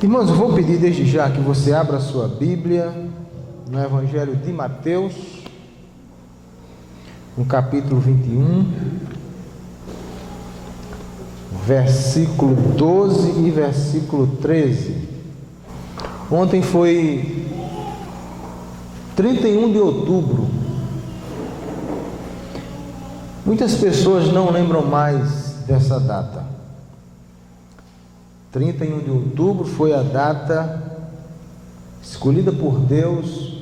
Irmãos, eu vou pedir desde já que você abra a sua Bíblia no Evangelho de Mateus, no capítulo 21, versículo 12 e versículo 13. Ontem foi 31 de outubro. Muitas pessoas não lembram mais dessa data. 31 de outubro foi a data escolhida por Deus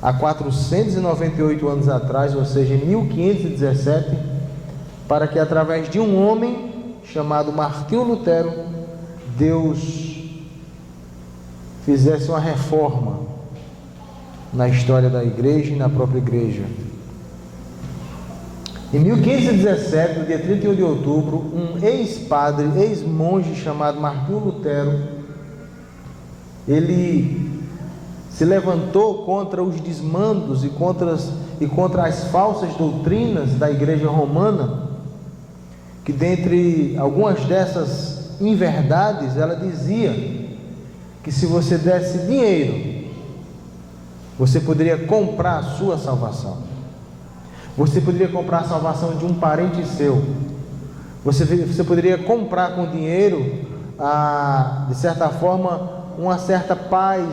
há 498 anos atrás, ou seja, em 1517, para que através de um homem chamado Martinho Lutero, Deus fizesse uma reforma na história da igreja e na própria igreja. Em 1517, no dia 31 de outubro, um ex-padre, ex-monge chamado Martinho Lutero, ele se levantou contra os desmandos e contra as falsas doutrinas da igreja romana, que dentre algumas dessas inverdades, ela dizia que se você desse dinheiro, você poderia comprar a sua salvação. Você poderia comprar a salvação de um parente seu. Você poderia comprar com dinheiro, de certa forma, uma certa paz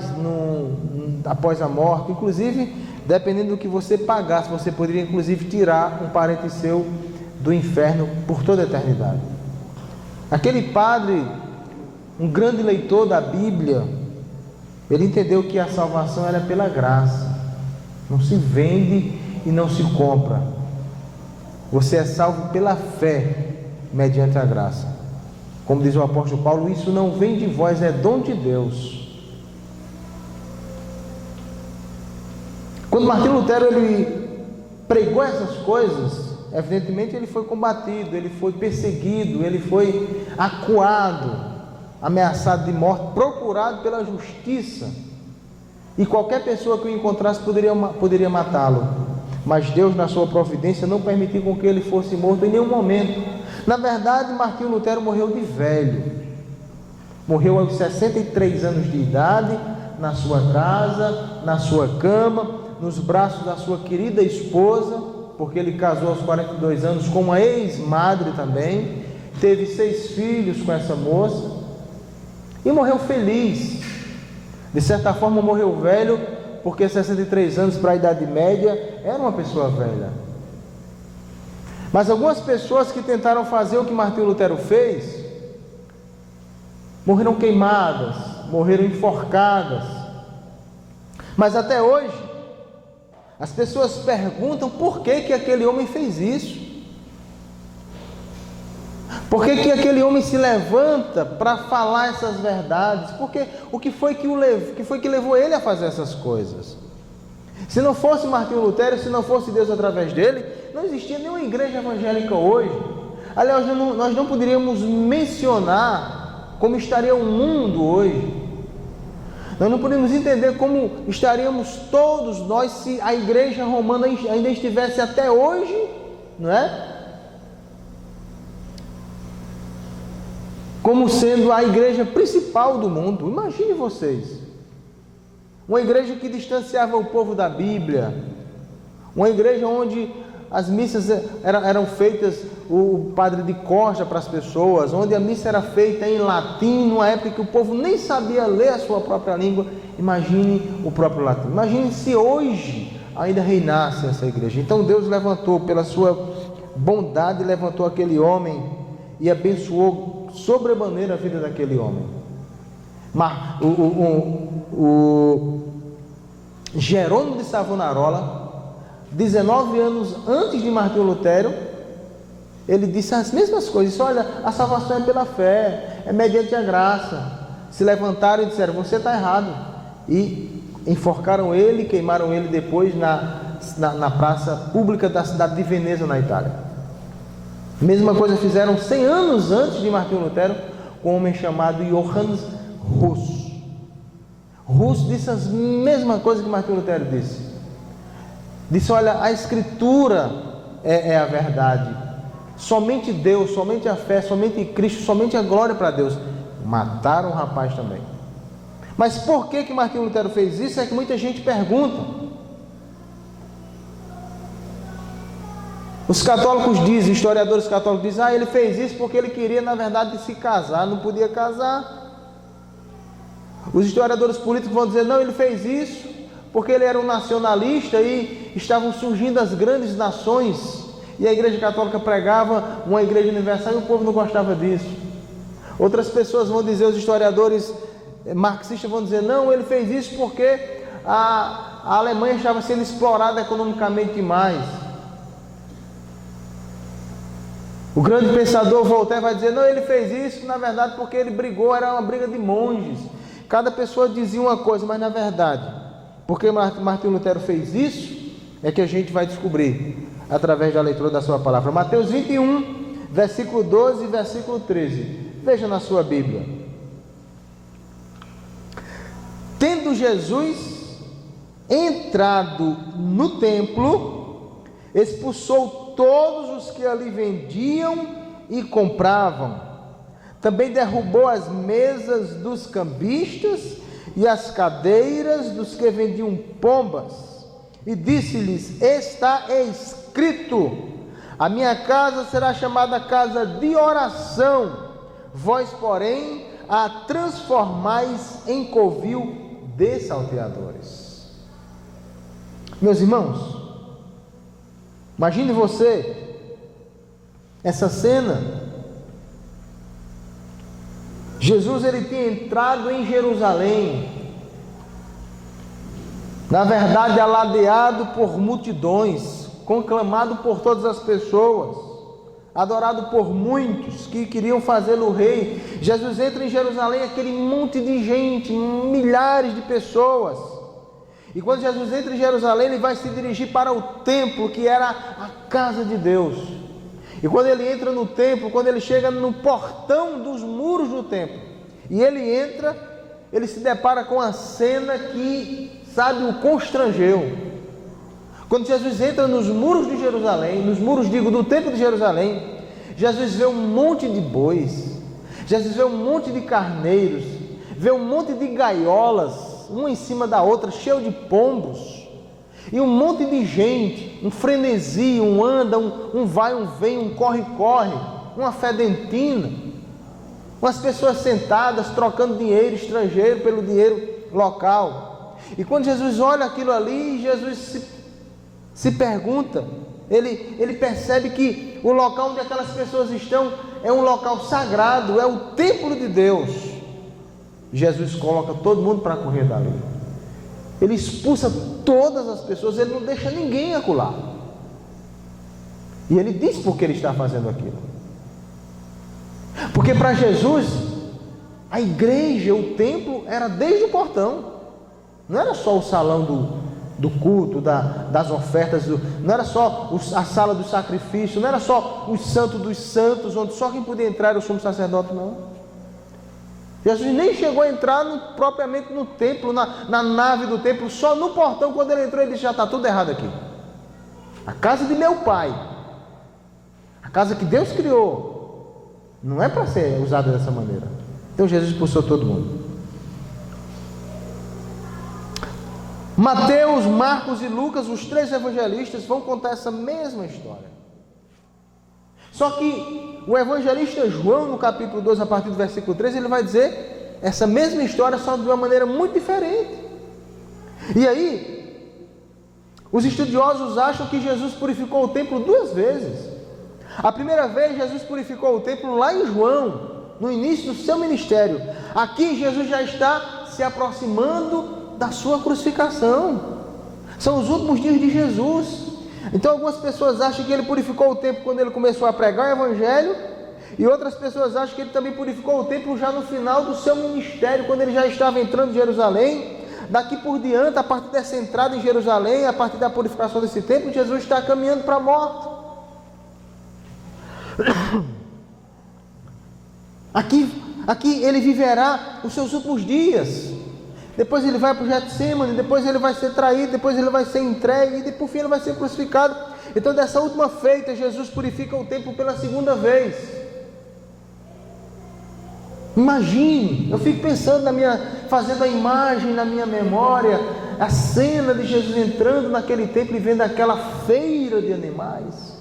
após a morte. Inclusive, dependendo do que você pagasse, você poderia inclusive tirar um parente seu do inferno por toda a eternidade. Aquele padre, um grande leitor da Bíblia, ele entendeu que a salvação era pela graça, não se vende e não se compra. Você é salvo pela fé, mediante a graça. Como diz o apóstolo Paulo, isso não vem de vós, é dom de Deus. Quando Martinho Lutero ele pregou essas coisas, evidentemente ele foi combatido, ele foi perseguido, ele foi acuado, ameaçado de morte, procurado pela justiça, e qualquer pessoa que o encontrasse poderia matá-lo. Mas Deus, na sua providência, não permitiu com que ele fosse morto em nenhum momento. Na verdade, Martinho Lutero morreu de velho. Morreu aos 63 anos de idade, na sua casa, na sua cama, nos braços da sua querida esposa, porque ele casou aos 42 anos com uma ex-madre também, teve 6 filhos com essa moça, e morreu feliz. De certa forma morreu velho, porque 63 anos para a idade média era uma pessoa velha. Mas algumas pessoas que tentaram fazer o que Martinho Lutero fez, morreram queimadas, morreram enforcadas. Mas até hoje, as pessoas perguntam por que aquele homem fez isso. Por que aquele homem se levanta para falar essas verdades? Porque o que foi que levou ele a fazer essas coisas? Se não fosse Martinho Lutero, se não fosse Deus através dele, não existia nenhuma igreja evangélica hoje. Aliás, nós não poderíamos mencionar como estaria o mundo hoje. Nós não podemos entender como estaríamos todos nós se a igreja romana ainda estivesse até hoje, não é? Como sendo a igreja principal do mundo. Imagine vocês, uma igreja que distanciava o povo da Bíblia, uma igreja onde as missas eram feitas, o padre de costa para as pessoas, onde a missa era feita em latim, numa época que o povo nem sabia ler a sua própria língua. Imagine o próprio latim. Imagine se hoje ainda reinasse essa igreja. Então Deus levantou, pela sua bondade, levantou aquele homem e abençoou sobremaneira a vida daquele homem. Mas o Jerônimo de Savonarola, 19 anos antes de Martinho Lutero, ele disse as mesmas coisas. Disse: olha, a salvação é pela fé, é mediante a graça. Se levantaram e disseram: você está errado, e enforcaram ele, queimaram ele depois na praça pública da cidade de Veneza, na Itália. Mesma coisa fizeram 100 anos antes de Martinho Lutero com um homem chamado Johannes Hus. Hus disse as mesmas coisas que Martinho Lutero disse. Disse: olha, a Escritura é a verdade. Somente Deus, somente a fé, somente Cristo, somente a glória para Deus. mataram o rapaz também. Mas por que Martinho Lutero fez isso? É que muita gente pergunta. Os católicos dizem, historiadores católicos dizem, ele fez isso porque ele queria, na verdade, se casar, não podia casar. Os historiadores políticos vão dizer, não, ele fez isso porque ele era um nacionalista e estavam surgindo as grandes nações, e a Igreja Católica pregava uma igreja universal e o povo não gostava disso. Outras pessoas vão dizer, os historiadores marxistas vão dizer, não, ele fez isso porque a Alemanha estava sendo explorada economicamente demais. O grande pensador Voltaire vai dizer, não, ele fez isso, na verdade, porque ele brigou, era uma briga de monges. Cada pessoa dizia uma coisa, mas na verdade, porque Martinho Lutero fez isso, é que a gente vai descobrir, através da leitura da sua palavra. Mateus 21, versículo 12 e versículo 13. Veja na sua Bíblia. Tendo Jesus entrado no templo, expulsou todos os que ali vendiam e compravam. Também derrubou as mesas dos cambistas e as cadeiras dos que vendiam pombas. E disse-lhes, está escrito, a minha casa será chamada casa de oração, vós, porém, a transformais em covil de salteadores. Meus irmãos, imagine você, essa cena. Jesus, ele tinha entrado em Jerusalém, na verdade aladeado por multidões, conclamado por todas as pessoas, adorado por muitos que queriam fazê-lo rei. Jesus entra em Jerusalém, aquele monte de gente, milhares de pessoas. E quando Jesus entra em Jerusalém, ele vai se dirigir para o templo, que era a casa de Deus. E quando ele entra no templo, quando ele chega no portão dos muros do templo, e ele entra, ele se depara com a cena que, sabe, o constrangeu. Quando Jesus entra nos muros de Jerusalém, nos muros, digo, do templo de Jerusalém, Jesus vê um monte de bois, Jesus vê um monte de carneiros, vê um monte de gaiolas, uma em cima da outra, cheio de pombos, e um monte de gente, um frenesi, um anda, um vai, um vem, um corre-corre, uma fedentina, umas pessoas sentadas, trocando dinheiro estrangeiro pelo dinheiro local. E quando Jesus olha aquilo ali, Jesus se pergunta, ele percebe que o local onde aquelas pessoas estão é um local sagrado, é o templo de Deus. Jesus coloca todo mundo para correr dali. Ele expulsa todas as pessoas, ele não deixa ninguém acular. E ele diz por que ele está fazendo aquilo. Porque para Jesus, a igreja, o templo, era desde o portão. Não era só o salão do culto, das ofertas, não era só a sala do sacrifício, não era só o santo dos santos, onde só quem podia entrar era o sumo sacerdote, não. Jesus nem chegou a entrar propriamente no templo, na nave do templo, só no portão. Quando ele entrou, ele disse, já está tudo errado aqui. A casa de meu pai, a casa que Deus criou, não é para ser usada dessa maneira. Então Jesus expulsou todo mundo. Mateus, Marcos e Lucas, os três evangelistas, vão contar essa mesma história. Só que o evangelista João, no capítulo 2, a partir do versículo 13, ele vai dizer essa mesma história, só de uma maneira muito diferente. E aí, os estudiosos acham que Jesus purificou o templo duas vezes. A primeira vez, Jesus purificou o templo lá em João, no início do seu ministério. Aqui, Jesus já está se aproximando da sua crucificação. São os últimos dias de Jesus. Então algumas pessoas acham que ele purificou o templo quando ele começou a pregar o evangelho, e outras pessoas acham que ele também purificou o templo já no final do seu ministério, quando ele já estava entrando em Jerusalém. Daqui por diante, a partir dessa entrada em Jerusalém, a partir da purificação desse templo, Jesus está caminhando para a morte. Aqui ele viverá os seus últimos dias. Depois ele vai para o Getsemane, depois ele vai ser traído, depois ele vai ser entregue e por fim ele vai ser crucificado. Então dessa última feita, Jesus purifica o templo pela segunda vez. Imagine, eu fico pensando fazendo a imagem na minha memória, a cena de Jesus entrando naquele templo e vendo aquela feira de animais.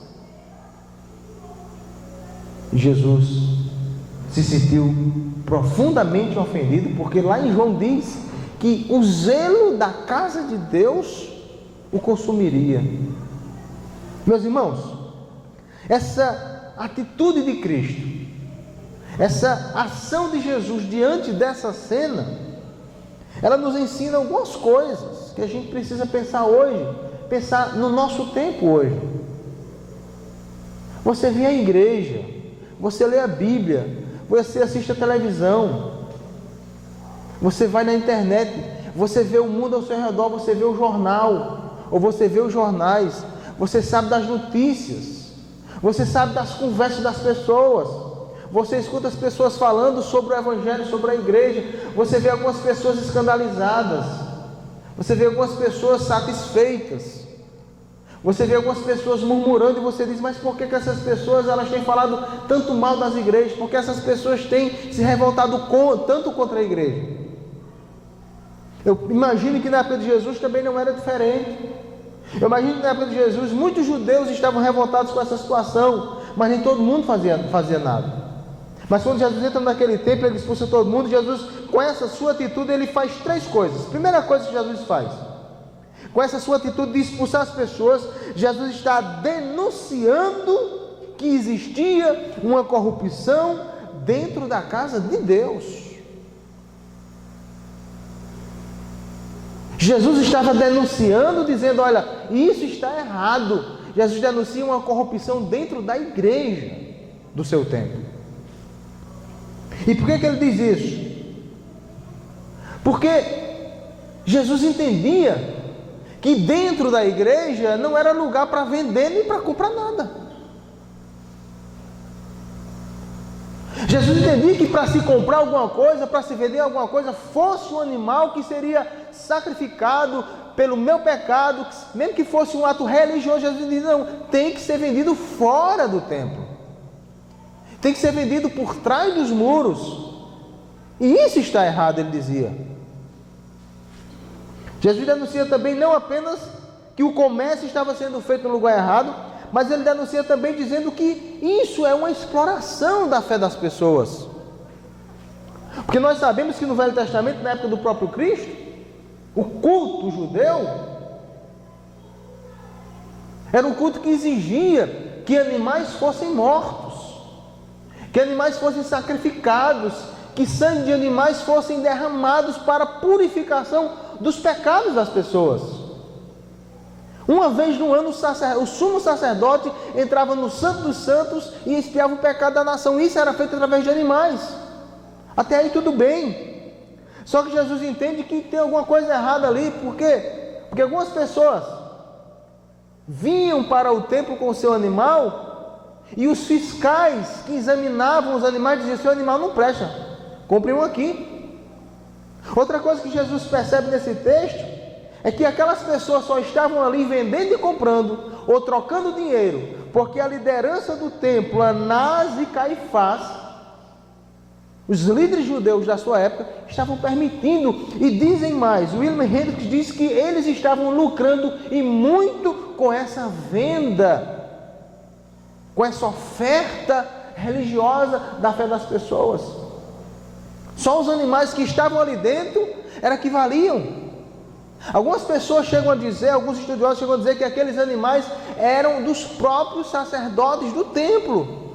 Jesus se sentiu profundamente ofendido, porque lá em João diz que o zelo da casa de Deus o consumiria. Meus irmãos, essa atitude de Cristo, essa ação de Jesus diante dessa cena, ela nos ensina algumas coisas que a gente precisa pensar hoje, pensar no nosso tempo hoje. Você vem à igreja, você lê a Bíblia, você assiste a televisão, você vai na internet, você vê o mundo ao seu redor, você vê o jornal, ou você vê os jornais, você sabe das notícias, você sabe das conversas das pessoas, você escuta as pessoas falando sobre o Evangelho, sobre a igreja, você vê algumas pessoas escandalizadas, você vê algumas pessoas satisfeitas, você vê algumas pessoas murmurando e você diz, mas por que essas pessoas elas têm falado tanto mal das igrejas? Por que essas pessoas têm se revoltado tanto contra a igreja? Eu imagino que na época de Jesus também não era diferente. Eu imagino que na época de Jesus muitos judeus estavam revoltados com essa situação, mas nem todo mundo fazia nada. Mas quando Jesus entra naquele templo, ele expulsa todo mundo. Jesus, com essa sua atitude, ele faz três coisas. Primeira coisa que Jesus faz, com essa sua atitude de expulsar as pessoas, Jesus está denunciando que existia uma corrupção dentro da casa de Deus. Jesus estava denunciando, dizendo, olha, isso está errado. Jesus denuncia uma corrupção dentro da igreja do seu tempo. E por que ele diz isso? Porque Jesus entendia que dentro da igreja não era lugar para vender nem para comprar nada. Jesus entendia que para se comprar alguma coisa, para se vender alguma coisa, fosse um animal que seria sacrificado pelo meu pecado, mesmo que fosse um ato religioso, Jesus dizia, não, tem que ser vendido fora do templo, tem que ser vendido por trás dos muros, e isso está errado, ele dizia. Jesus denuncia também não apenas que o comércio estava sendo feito no lugar errado, mas ele denuncia também dizendo que isso é uma exploração da fé das pessoas. Porque nós sabemos que no Velho Testamento, na época do próprio Cristo, o culto judeu era um culto que exigia que animais fossem mortos, que animais fossem sacrificados, que sangue de animais fossem derramados para a purificação dos pecados das pessoas. Uma vez no ano o sumo sacerdote entrava no Santo dos Santos e expiava o pecado da nação. Isso era feito através de animais. Até aí tudo bem. Só que Jesus entende que tem alguma coisa errada ali. Por quê? Porque algumas pessoas vinham para o templo com o seu animal e os fiscais que examinavam os animais diziam, seu animal não presta, compre um aqui. Outra coisa que Jesus percebe nesse texto é que aquelas pessoas só estavam ali vendendo e comprando, ou trocando dinheiro, porque a liderança do templo, Anás e Caifás, os líderes judeus da sua época, estavam permitindo, e dizem mais, William Hendricks diz que eles estavam lucrando e muito com essa venda, com essa oferta religiosa da fé das pessoas. Só os animais que estavam ali dentro era que valiam. Algumas pessoas chegam a dizer, alguns estudiosos chegam a dizer que aqueles animais eram dos próprios sacerdotes do templo.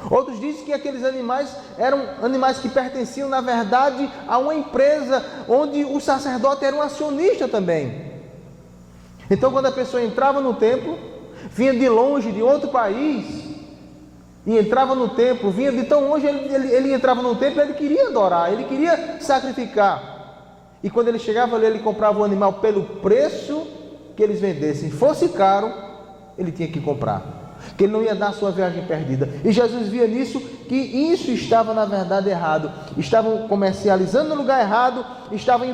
Outros dizem que aqueles animais eram animais que pertenciam, na verdade, a uma empresa onde o sacerdote era um acionista também. Então, quando a pessoa entrava no templo, vinha de longe, de outro país, e entrava no templo, vinha de tão longe, ele entrava no templo, ele queria adorar, ele queria sacrificar. E quando ele chegava ali, ele comprava o animal pelo preço que eles vendessem. Fosse caro, ele tinha que comprar, que ele não ia dar a sua viagem perdida. E Jesus via nisso que isso estava na verdade errado. Estavam comercializando no lugar errado, estavam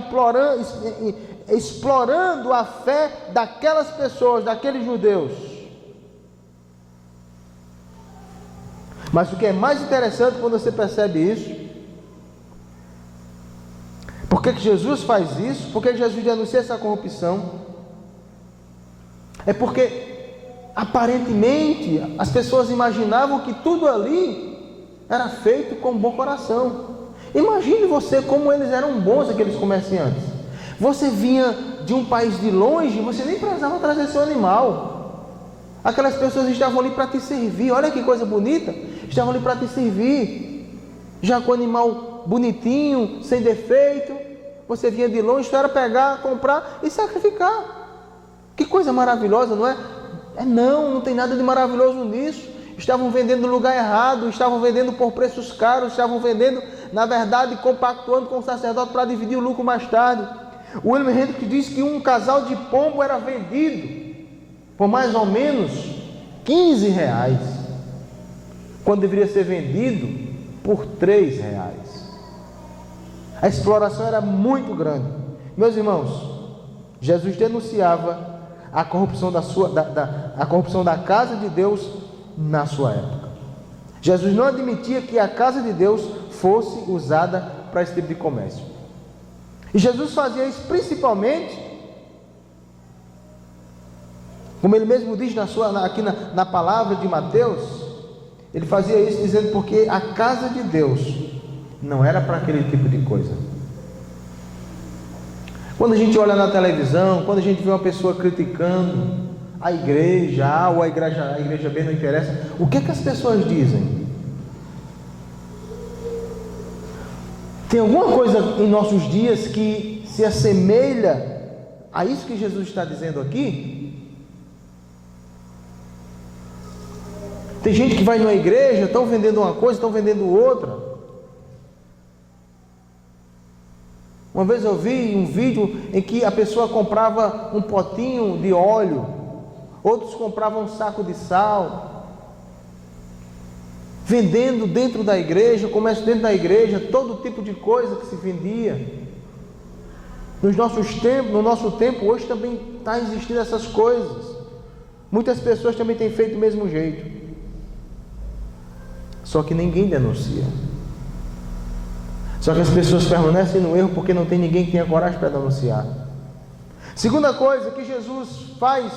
explorando a fé daquelas pessoas, daqueles judeus. Mas o que é mais interessante quando você percebe isso, Por que Jesus faz isso? Por que Jesus denuncia essa corrupção? É porque aparentemente as pessoas imaginavam que tudo ali era feito com bom coração. Imagine você como eles eram bons, aqueles comerciantes. Você vinha de um país de longe, você nem precisava trazer seu animal. Aquelas pessoas estavam ali para te servir. Olha que coisa bonita, estavam ali para te servir, já com o animal bonitinho, sem defeito. Você vinha de longe, só era pegar, comprar e sacrificar. Que coisa maravilhosa, não é? Não tem nada de maravilhoso nisso. Estavam vendendo no lugar errado, estavam vendendo por preços caros, estavam vendendo, na verdade, compactuando com o sacerdote para dividir o lucro mais tarde. O William Hendrick diz que um casal de pombo era vendido por mais ou menos R$15, quando deveria ser vendido por R$3. A exploração era muito grande. Meus irmãos, Jesus denunciava a corrupção a corrupção da casa de Deus na sua época. Jesus não admitia que a casa de Deus fosse usada para esse tipo de comércio. E Jesus fazia isso principalmente, como ele mesmo diz aqui na palavra de Mateus, ele fazia isso dizendo porque a casa de Deus não era para aquele tipo de coisa. Quando a gente olha na televisão, quando a gente vê uma pessoa criticando a igreja A ou a igreja B, não interessa, o que é que as pessoas dizem? Tem alguma coisa em nossos dias que se assemelha a isso que Jesus está dizendo aqui? Tem gente que vai numa igreja, estão vendendo uma coisa, estão vendendo outra. Uma vez eu vi um vídeo em que a pessoa comprava um potinho de óleo, outros compravam um saco de sal, vendendo dentro da igreja, comércio dentro da igreja, todo tipo de coisa que se vendia. No nosso tempo, hoje também está existindo essas coisas. Muitas pessoas também têm feito do mesmo jeito. Só que ninguém denuncia. Só que as pessoas permanecem no erro porque não tem ninguém que tenha coragem para denunciar. Segunda coisa que Jesus faz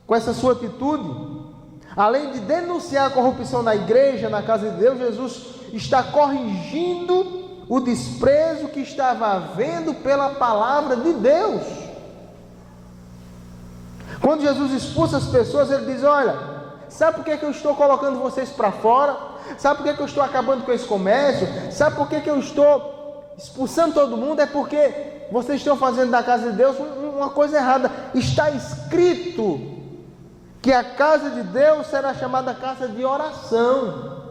com essa sua atitude, além de denunciar a corrupção na igreja, na casa de Deus, Jesus está corrigindo o desprezo que estava havendo pela palavra de Deus. Quando Jesus expulsa as pessoas, ele diz: olha, sabe por que eu estou colocando vocês para fora? Sabe por que eu estou acabando com esse comércio? Sabe por que eu estou expulsando todo mundo? É porque vocês estão fazendo da casa de Deus uma coisa errada. Está escrito que a casa de Deus será chamada casa de oração.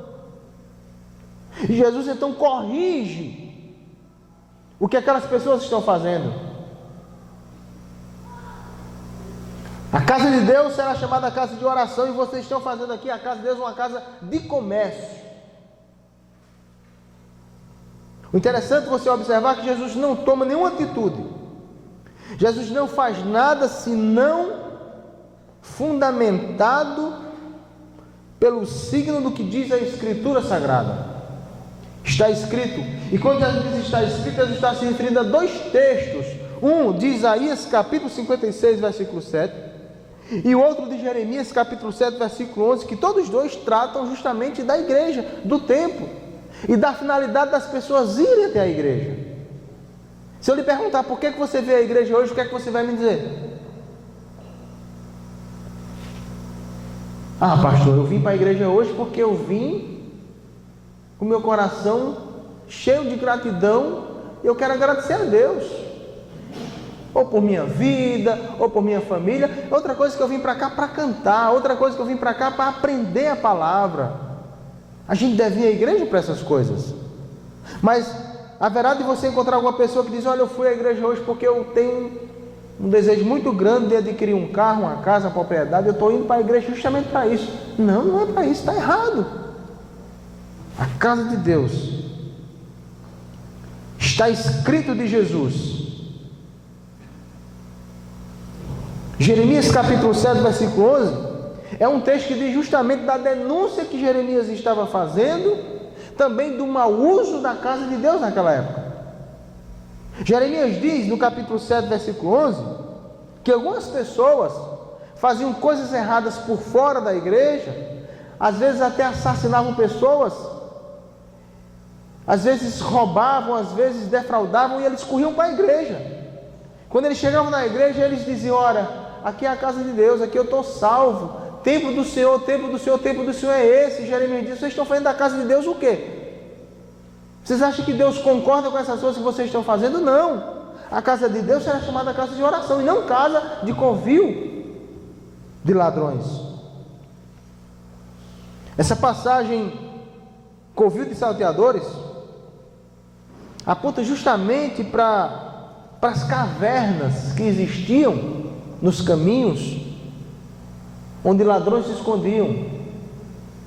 E Jesus então corrige o que aquelas pessoas estão fazendo. A casa de Deus será chamada casa de oração, e vocês estão fazendo aqui a casa de Deus uma casa de comércio. O interessante é você observar que Jesus não toma nenhuma atitude. Jesus não faz nada senão fundamentado pelo signo do que diz a Escritura Sagrada. Está escrito. E quando Jesus diz está escrito, Jesus está se referindo a dois textos. Um de Isaías capítulo 56, versículo 7. E o outro de Jeremias capítulo 7, versículo 11, que todos dois tratam justamente da igreja, do templo, e da finalidade das pessoas irem até a igreja. Se eu lhe perguntar por que você vê a igreja hoje, o que é que você vai me dizer? Ah, pastor, eu vim para a igreja hoje porque eu vim com meu coração cheio de gratidão, e eu quero agradecer a Deus, ou por minha vida, ou por minha família. Outra coisa que eu vim para cá para cantar, outra coisa que eu vim para cá para aprender a palavra. A gente deve ir à igreja para essas coisas. Mas haverá de você encontrar alguma pessoa que diz: olha, eu fui à igreja hoje porque eu tenho um desejo muito grande de adquirir um carro, uma casa, uma propriedade, eu estou indo para a igreja justamente para isso. Não, não é para isso, está errado. A casa de Deus, está escrito de Jesus. Jeremias capítulo 7, versículo 11, é um texto que diz justamente da denúncia que Jeremias estava fazendo, também do mau uso da casa de Deus naquela época. Jeremias diz no capítulo 7, versículo 11, que algumas pessoas faziam coisas erradas por fora da igreja, às vezes até assassinavam pessoas, às vezes roubavam, às vezes defraudavam, e eles corriam para a igreja. Quando eles chegavam na igreja, eles diziam: olha, aqui é a casa de Deus, aqui eu estou salvo, templo do Senhor, templo do Senhor, templo do Senhor é esse. Jeremias diz: vocês estão fazendo da casa de Deus o quê? Vocês acham que Deus concorda com essas coisas que vocês estão fazendo? Não. A casa de Deus será chamada casa de oração, e não casa de covil de ladrões. Essa passagem, covil de salteadores, aponta justamente para as cavernas que existiam nos caminhos, onde ladrões se escondiam,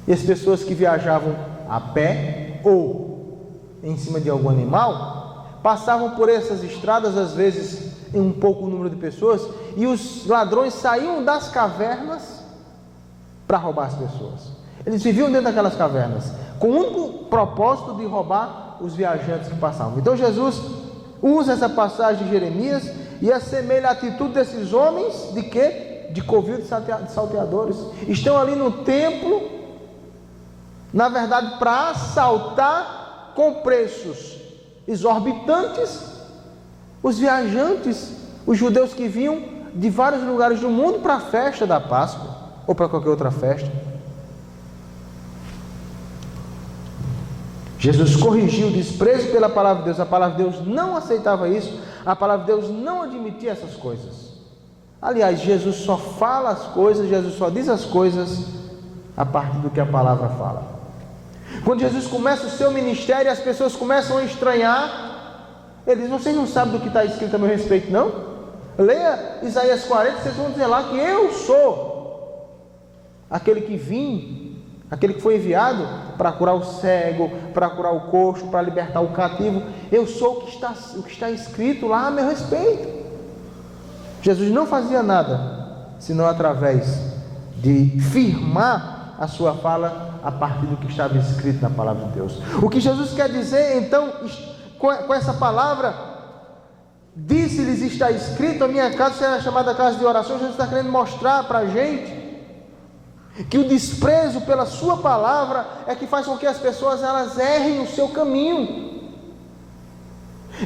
e as pessoas que viajavam a pé ou em cima de algum animal, passavam por essas estradas, às vezes em um pouco número de pessoas, e os ladrões saíam das cavernas para roubar as pessoas. Eles viviam dentro daquelas cavernas, com o único propósito de roubar os viajantes que passavam. Então Jesus usa essa passagem de Jeremias e assemelha a atitude desses homens de quê? De covil de salteadores. Estão ali no templo, na verdade, para assaltar com preços exorbitantes os viajantes, os judeus que vinham de vários lugares do mundo para a festa da Páscoa ou para qualquer outra festa. Jesus corrigiu o desprezo pela palavra de Deus. A palavra de Deus não aceitava isso, a palavra de Deus não admitia essas coisas. Aliás, Jesus só fala as coisas, Jesus só diz as coisas a partir do que a palavra fala. Quando Jesus começa o seu ministério, as pessoas começam a estranhar. Ele diz: vocês não sabem do que está escrito a meu respeito, não? Leia Isaías 40, vocês vão dizer lá que eu sou aquele que vim, aquele que foi enviado para curar o cego, para curar o coxo, para libertar o cativo. Eu sou o que está escrito lá a meu respeito. Jesus não fazia nada senão através de firmar a sua fala a partir do que estava escrito na palavra de Deus. O que Jesus quer dizer então com essa palavra: disse-lhes, está escrito, a minha casa será chamada casa de oração. Jesus está querendo mostrar para a gente que o desprezo pela sua palavra é que faz com que as pessoas elas errem o seu caminho.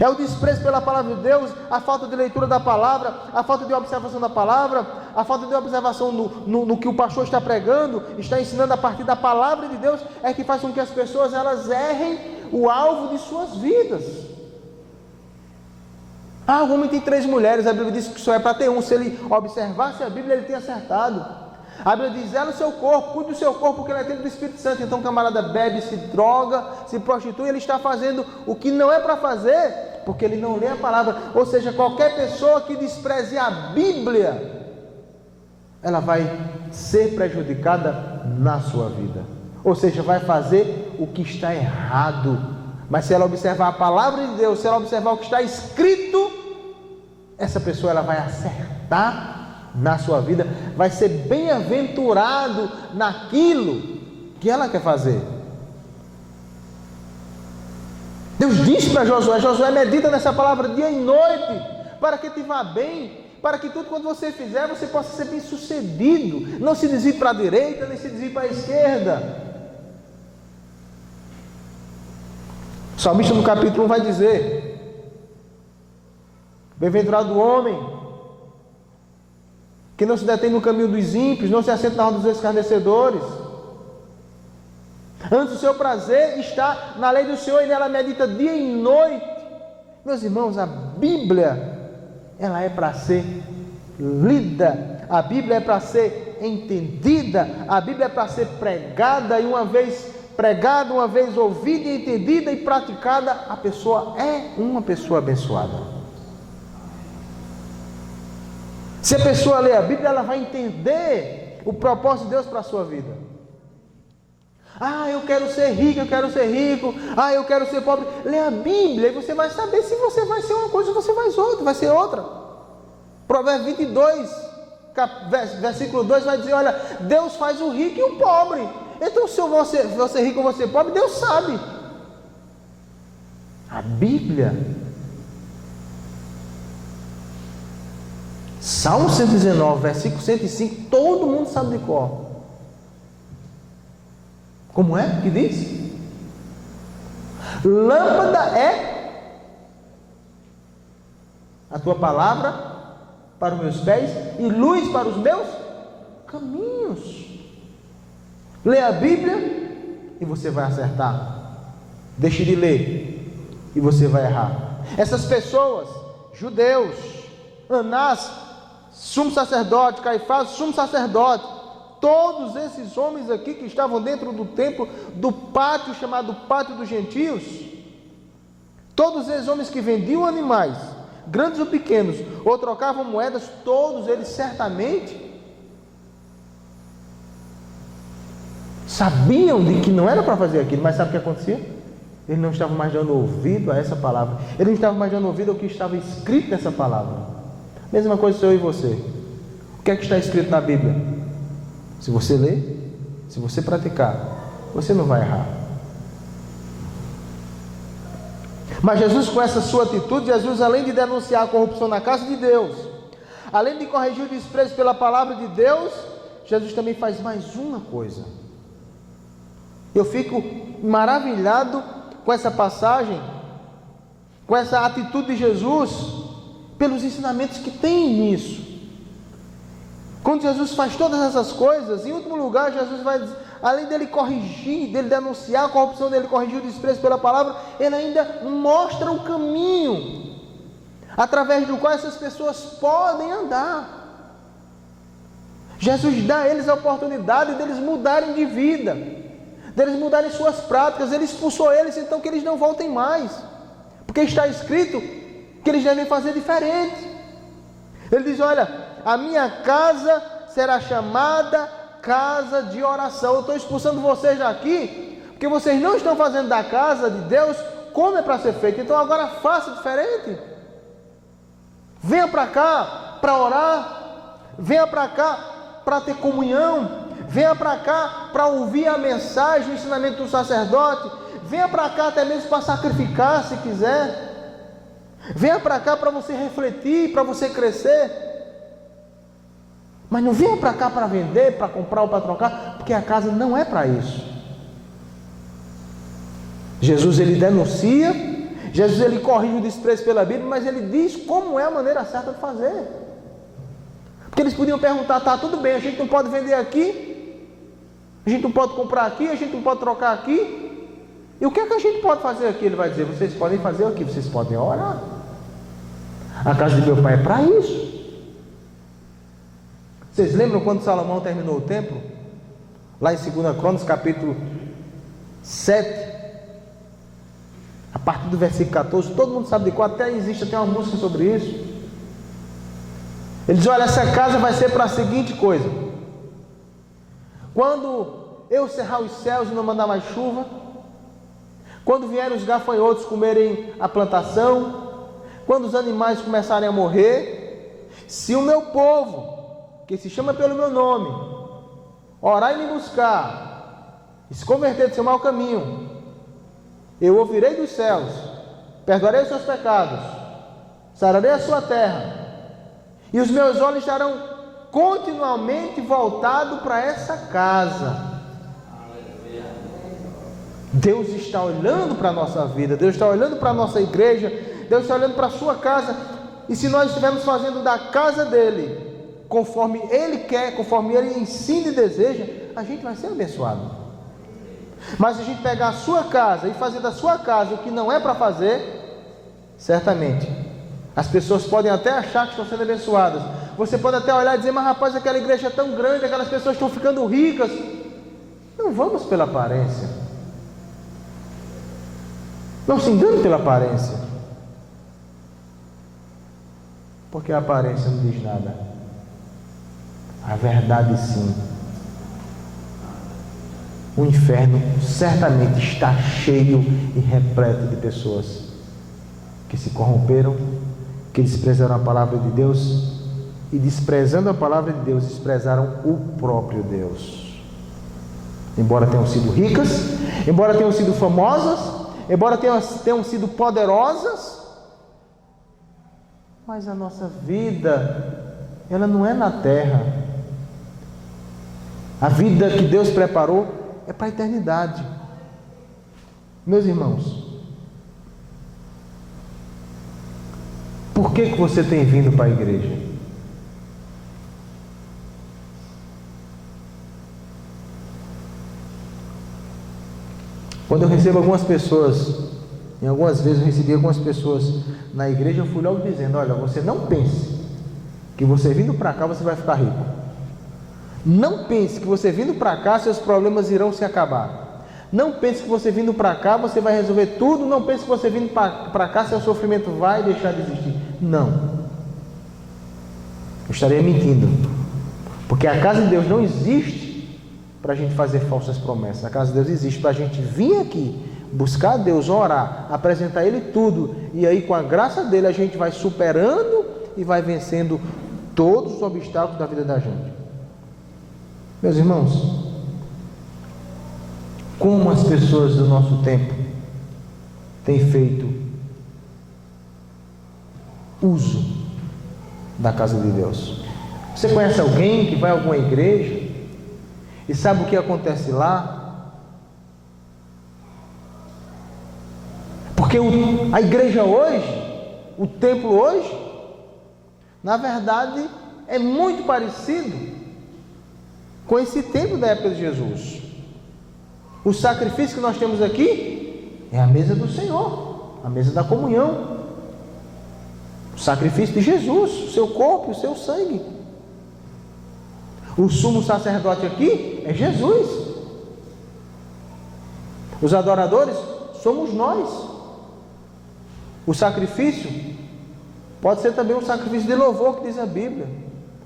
É o desprezo pela palavra de Deus, a falta de leitura da palavra, a falta de observação da palavra, a falta de observação no que o pastor está pregando, está ensinando a partir da palavra de Deus, é que faz com que as pessoas elas errem o alvo de suas vidas. Ah, o homem tem 3 mulheres, a Bíblia diz que só é para ter um. Se ele observasse a Bíblia, ele tem acertado. A Bíblia diz: ela o seu corpo, cuide do seu corpo, porque ele é templo do Espírito Santo. Então o camarada bebe, se droga, se prostitui, ele está fazendo o que não é para fazer, porque ele não lê a palavra. Ou seja, qualquer pessoa que despreze a Bíblia, ela vai ser prejudicada na sua vida. Ou seja, vai fazer o que está errado. Mas se ela observar a palavra de Deus, se ela observar o que está escrito, essa pessoa ela vai acertar na sua vida, vai ser bem-aventurado naquilo que ela quer fazer. Deus disse para Josué: Josué, medita nessa palavra dia e noite, para que te vá bem, para que tudo quanto você fizer, você possa ser bem sucedido, não se desvie para a direita, nem se desvie para a esquerda. O salmista no capítulo 1 vai dizer: bem-aventurado o homem que não se detém no caminho dos ímpios, não se assenta na roda dos escarnecedores. Antes o seu prazer está na lei do Senhor, e nela medita dia e noite. Meus irmãos, a Bíblia, ela é para ser lida, a Bíblia é para ser entendida, a Bíblia é para ser pregada, e uma vez pregada, uma vez ouvida, entendida e praticada, a pessoa é uma pessoa abençoada. Se a pessoa ler a Bíblia, ela vai entender o propósito de Deus para a sua vida. Ah, eu quero ser rico, eu quero ser rico. Ah, eu quero ser pobre. Lê a Bíblia e você vai saber se você vai ser uma coisa ou você vai ser outra. Provérbios 22, versículo 2 vai dizer: olha, Deus faz o rico e o pobre. Então se eu vou ser rico ou vou ser pobre, Deus sabe. A Bíblia Salmo 119, versículo 105, todo mundo sabe de cor. Como é que diz? Lâmpada é a tua palavra para os meus pés e luz para os meus caminhos. Lê a Bíblia e você vai acertar. Deixe de ler e você vai errar. Essas pessoas, judeus, Anás, sumo sacerdote, Caifás, sumo sacerdote, todos esses homens aqui que estavam dentro do templo, do pátio chamado Pátio dos Gentios, todos esses homens que vendiam animais, grandes ou pequenos, ou trocavam moedas, todos eles certamente sabiam de que não era para fazer aquilo, mas sabe o que acontecia? Eles não estavam mais dando ouvido a essa palavra, eles não estavam mais dando ouvido ao que estava escrito nessa palavra. Mesma coisa sou eu e você. O que é que está escrito na Bíblia? Se você ler, se você praticar, você não vai errar. Mas Jesus, com essa sua atitude, Jesus, além de denunciar a corrupção na casa de Deus, além de corrigir o desprezo pela palavra de Deus, Jesus também faz mais uma coisa. Eu fico maravilhado com essa passagem, com essa atitude de Jesus, pelos ensinamentos que tem nisso. Quando Jesus faz todas essas coisas, em último lugar, Jesus vai, além dele corrigir, dele denunciar a corrupção, dele corrigir o desprezo pela palavra, ele ainda mostra o caminho através do qual essas pessoas podem andar. Jesus dá a eles a oportunidade deles mudarem de vida, deles mudarem suas práticas. Ele expulsou eles, então que eles não voltem mais, porque está escrito que eles devem fazer diferente. Ele diz: olha, a minha casa será chamada casa de oração. Eu estou expulsando vocês daqui, porque vocês não estão fazendo da casa de Deus como é para ser feito. Então agora faça diferente. Venha para cá para orar, venha para cá para ter comunhão, venha para cá para ouvir a mensagem, o ensinamento do sacerdote, venha para cá até mesmo para sacrificar se quiser, venha para cá para você refletir, para você crescer. Mas não venha para cá para vender, para comprar ou para trocar, porque a casa não é para isso. Jesus, ele denuncia, Jesus, ele corrige o desprezo pela Bíblia, mas ele diz como é a maneira certa de fazer. Porque eles podiam perguntar: tá, tudo bem, a gente não pode vender aqui, a gente não pode comprar aqui, a gente não pode trocar aqui, e o que é que a gente pode fazer aqui? Ele vai dizer: vocês podem fazer aqui, vocês podem orar. A casa de meu pai é para isso. Vocês lembram quando Salomão terminou o templo? Lá em 2 Crônicas, capítulo 7, a partir do versículo 14, todo mundo sabe de qual, até existe até uma música sobre isso. Ele diz: olha, essa casa vai ser para a seguinte coisa: quando eu cerrar os céus e não mandar mais chuva, quando vierem os gafanhotos comerem a plantação, quando os animais começarem a morrer, se o meu povo, que se chama pelo meu nome, orar e me buscar, e se converter do seu mau caminho, eu ouvirei dos céus, perdoarei os seus pecados, sararei a sua terra, e os meus olhos estarão continuamente voltados para essa casa. Deus está olhando para a nossa vida, Deus está olhando para a nossa igreja, Deus está olhando para a sua casa, e se nós estivermos fazendo da casa dele conforme ele quer, conforme ele ensina e deseja, a gente vai ser abençoado. Mas se a gente pegar a sua casa e fazer da sua casa o que não é para fazer, certamente as pessoas podem até achar que estão sendo abençoadas. Você pode até olhar e dizer: mas rapaz, aquela igreja é tão grande, aquelas pessoas estão ficando ricas. Não vamos pela aparência, não se engane pela aparência, porque a aparência não diz nada. A verdade, sim. O inferno certamente está cheio e repleto de pessoas que se corromperam, que desprezaram a palavra de Deus, e desprezando a palavra de Deus, desprezaram o próprio Deus. Embora tenham sido ricas, embora tenham sido famosas, embora tenham sido poderosas, mas a nossa vida ela não é na terra. A vida que Deus preparou é para a eternidade. Meus irmãos, por que você tem vindo para a igreja? Quando eu recebo algumas pessoas, e algumas vezes eu recebi algumas pessoas na igreja, eu fui logo dizendo: olha, você não pense que você vindo para cá você vai ficar rico. Não pense que você vindo para cá seus problemas irão se acabar. Não pense que você vindo para cá você vai resolver tudo. Não pense que você vindo para cá seu sofrimento vai deixar de existir. Não, eu estaria mentindo, porque a casa de Deus não existe para a gente fazer falsas promessas. A casa de Deus existe para a gente vir aqui, buscar a Deus, orar, apresentar a Ele tudo, e aí com a graça dele a gente vai superando e vai vencendo todos os obstáculos da vida da gente. Meus irmãos, como as pessoas do nosso tempo têm feito uso da casa de Deus? Você conhece alguém que vai a alguma igreja e sabe o que acontece lá? Porque a igreja hoje, o templo hoje, na verdade é muito parecido com esse templo da época de Jesus. O sacrifício que nós temos aqui é a mesa do Senhor, a mesa da comunhão, o sacrifício de Jesus, o seu corpo e o seu sangue. O sumo sacerdote aqui é Jesus. Os adoradores somos nós. O sacrifício pode ser também um sacrifício de louvor, que diz a Bíblia.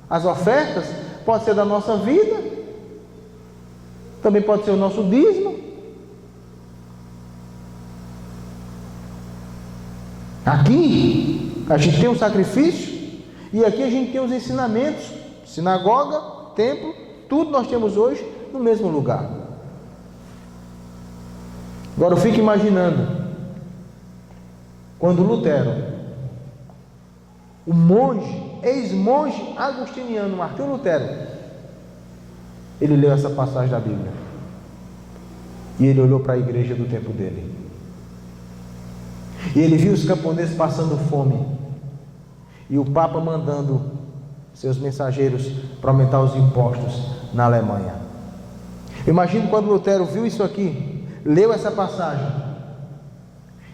As ofertas pode ser da nossa vida, também pode ser o nosso dízimo. Aqui a gente tem um sacrifício e aqui a gente tem os ensinamentos, sinagoga, templo, tudo nós temos hoje no mesmo lugar. Agora eu fico imaginando quando Lutero, o monge, ex-monge agostiniano Martinho Lutero, ele leu essa passagem da Bíblia e ele olhou para a igreja do tempo dele e ele viu os camponeses passando fome e o Papa mandando seus mensageiros para aumentar os impostos na Alemanha. Imagino quando Lutero viu isso aqui, leu essa passagem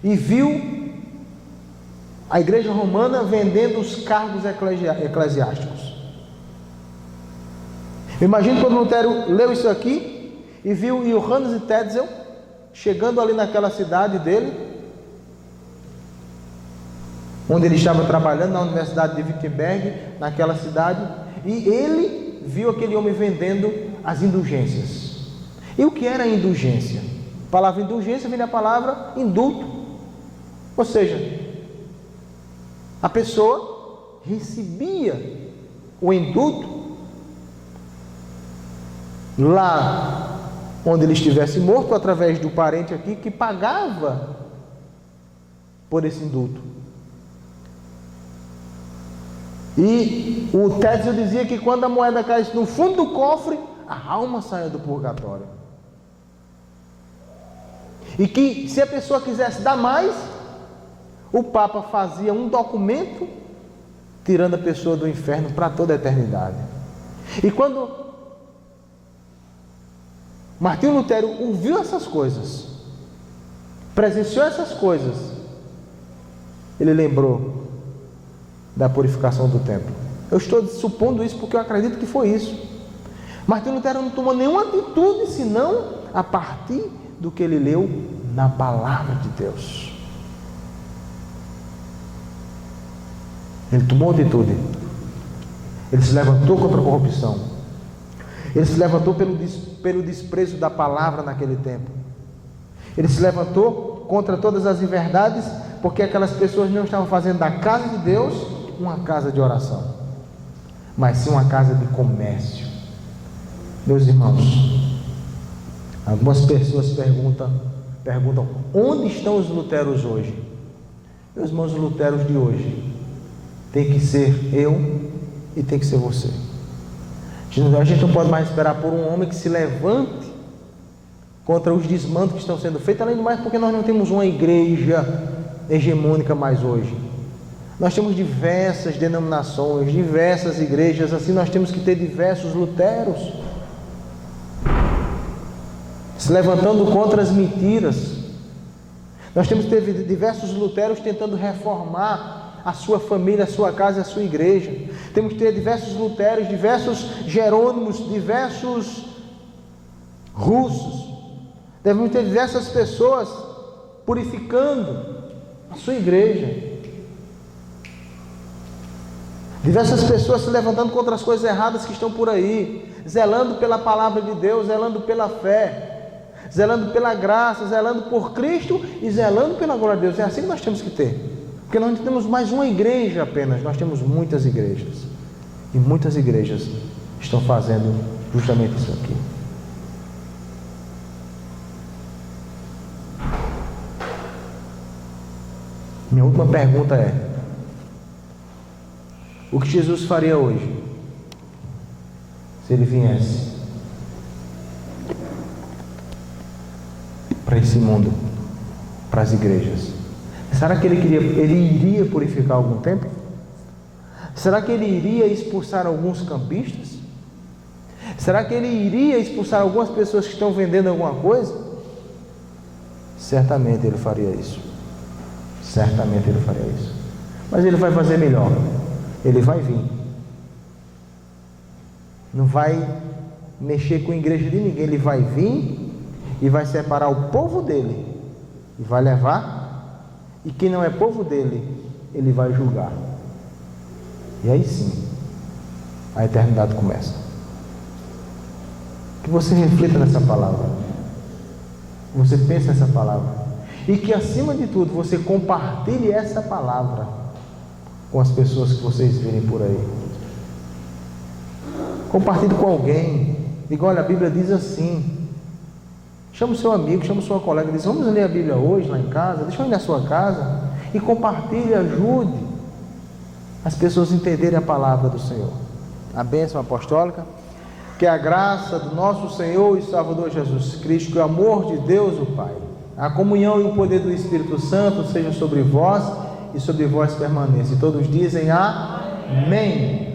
e viu a igreja romana vendendo os cargos eclesiásticos. Imagino quando Lutero leu isso aqui e viu Johannes Tetzel chegando ali naquela cidade dele, onde ele estava trabalhando na Universidade de Wittenberg, naquela cidade, e ele viu aquele homem vendendo as indulgências. E o que era a indulgência? A palavra indulgência vem da palavra indulto, ou seja, a pessoa recebia o indulto lá onde ele estivesse morto, através do parente aqui que pagava por esse indulto. E o Tetzel dizia que quando a moeda caísse no fundo do cofre, a alma saia do purgatório. E que se a pessoa quisesse dar mais, o Papa fazia um documento tirando a pessoa do inferno para toda a eternidade. E quando Martinho Lutero ouviu essas coisas, presenciou essas coisas, ele lembrou da purificação do templo. Eu estou supondo isso porque eu acredito que foi isso. Martinho Lutero não tomou nenhuma atitude senão a partir do que ele leu na palavra de Deus. Ele tomou atitude. Ele se levantou contra a corrupção. Ele se levantou pelo desprezo da palavra naquele tempo. Ele se levantou contra todas as inverdades, porque aquelas pessoas não estavam fazendo da casa de Deus uma casa de oração, mas sim uma casa de comércio. Meus irmãos, algumas pessoas perguntam onde estão os luteros hoje? Meus irmãos, os luteros de hoje tem que ser eu e tem que ser você. A gente não pode mais esperar por um homem que se levante contra os desmandos que estão sendo feitos, além do mais porque nós não temos uma igreja hegemônica mais hoje. Nós temos diversas denominações, diversas igrejas, assim nós temos que ter diversos luteros se levantando contra as mentiras. Nós temos que ter diversos luteros tentando reformar a sua família, a sua casa, a sua igreja. Temos que ter diversos luteros, diversos jerônimos, diversos russos. Devemos ter diversas pessoas purificando a sua igreja. Diversas pessoas se levantando contra as coisas erradas que estão por aí, zelando pela palavra de Deus, zelando pela fé, zelando pela graça, zelando por Cristo e zelando pela glória de Deus. É assim que nós temos que ter. Porque nós não temos mais uma igreja apenas, nós temos muitas igrejas. E muitas igrejas estão fazendo justamente isso aqui. Minha última pergunta é: o que Jesus faria hoje, se Ele viesse para esse mundo, para as igrejas? Será que Ele iria purificar algum templo? Será que Ele iria expulsar alguns campistas? Será que Ele iria expulsar algumas pessoas que estão vendendo alguma coisa? Certamente Ele faria isso. Certamente Ele faria isso. Mas Ele vai fazer melhor. Ele vai vir. Não vai mexer com a igreja de ninguém. Ele vai vir e vai separar o povo dele e vai levar. E quem não é povo dele, Ele vai julgar. E aí sim, a eternidade começa. Que você reflita nessa palavra, que você pense nessa palavra, e que acima de tudo você compartilhe essa palavra com as pessoas que vocês virem por aí. Compartilhe com alguém. Diga: olha, a Bíblia diz assim. Chama o seu amigo, chama a sua colega, diz: vamos ler a Bíblia hoje lá em casa, deixa eu ir na sua casa, e compartilhe, ajude as pessoas a entenderem a palavra do Senhor. A bênção apostólica, que a graça do nosso Senhor e Salvador Jesus Cristo, que o amor de Deus o Pai, a comunhão e o poder do Espírito Santo sejam sobre vós e sobre vós permaneça. E todos dizem amém.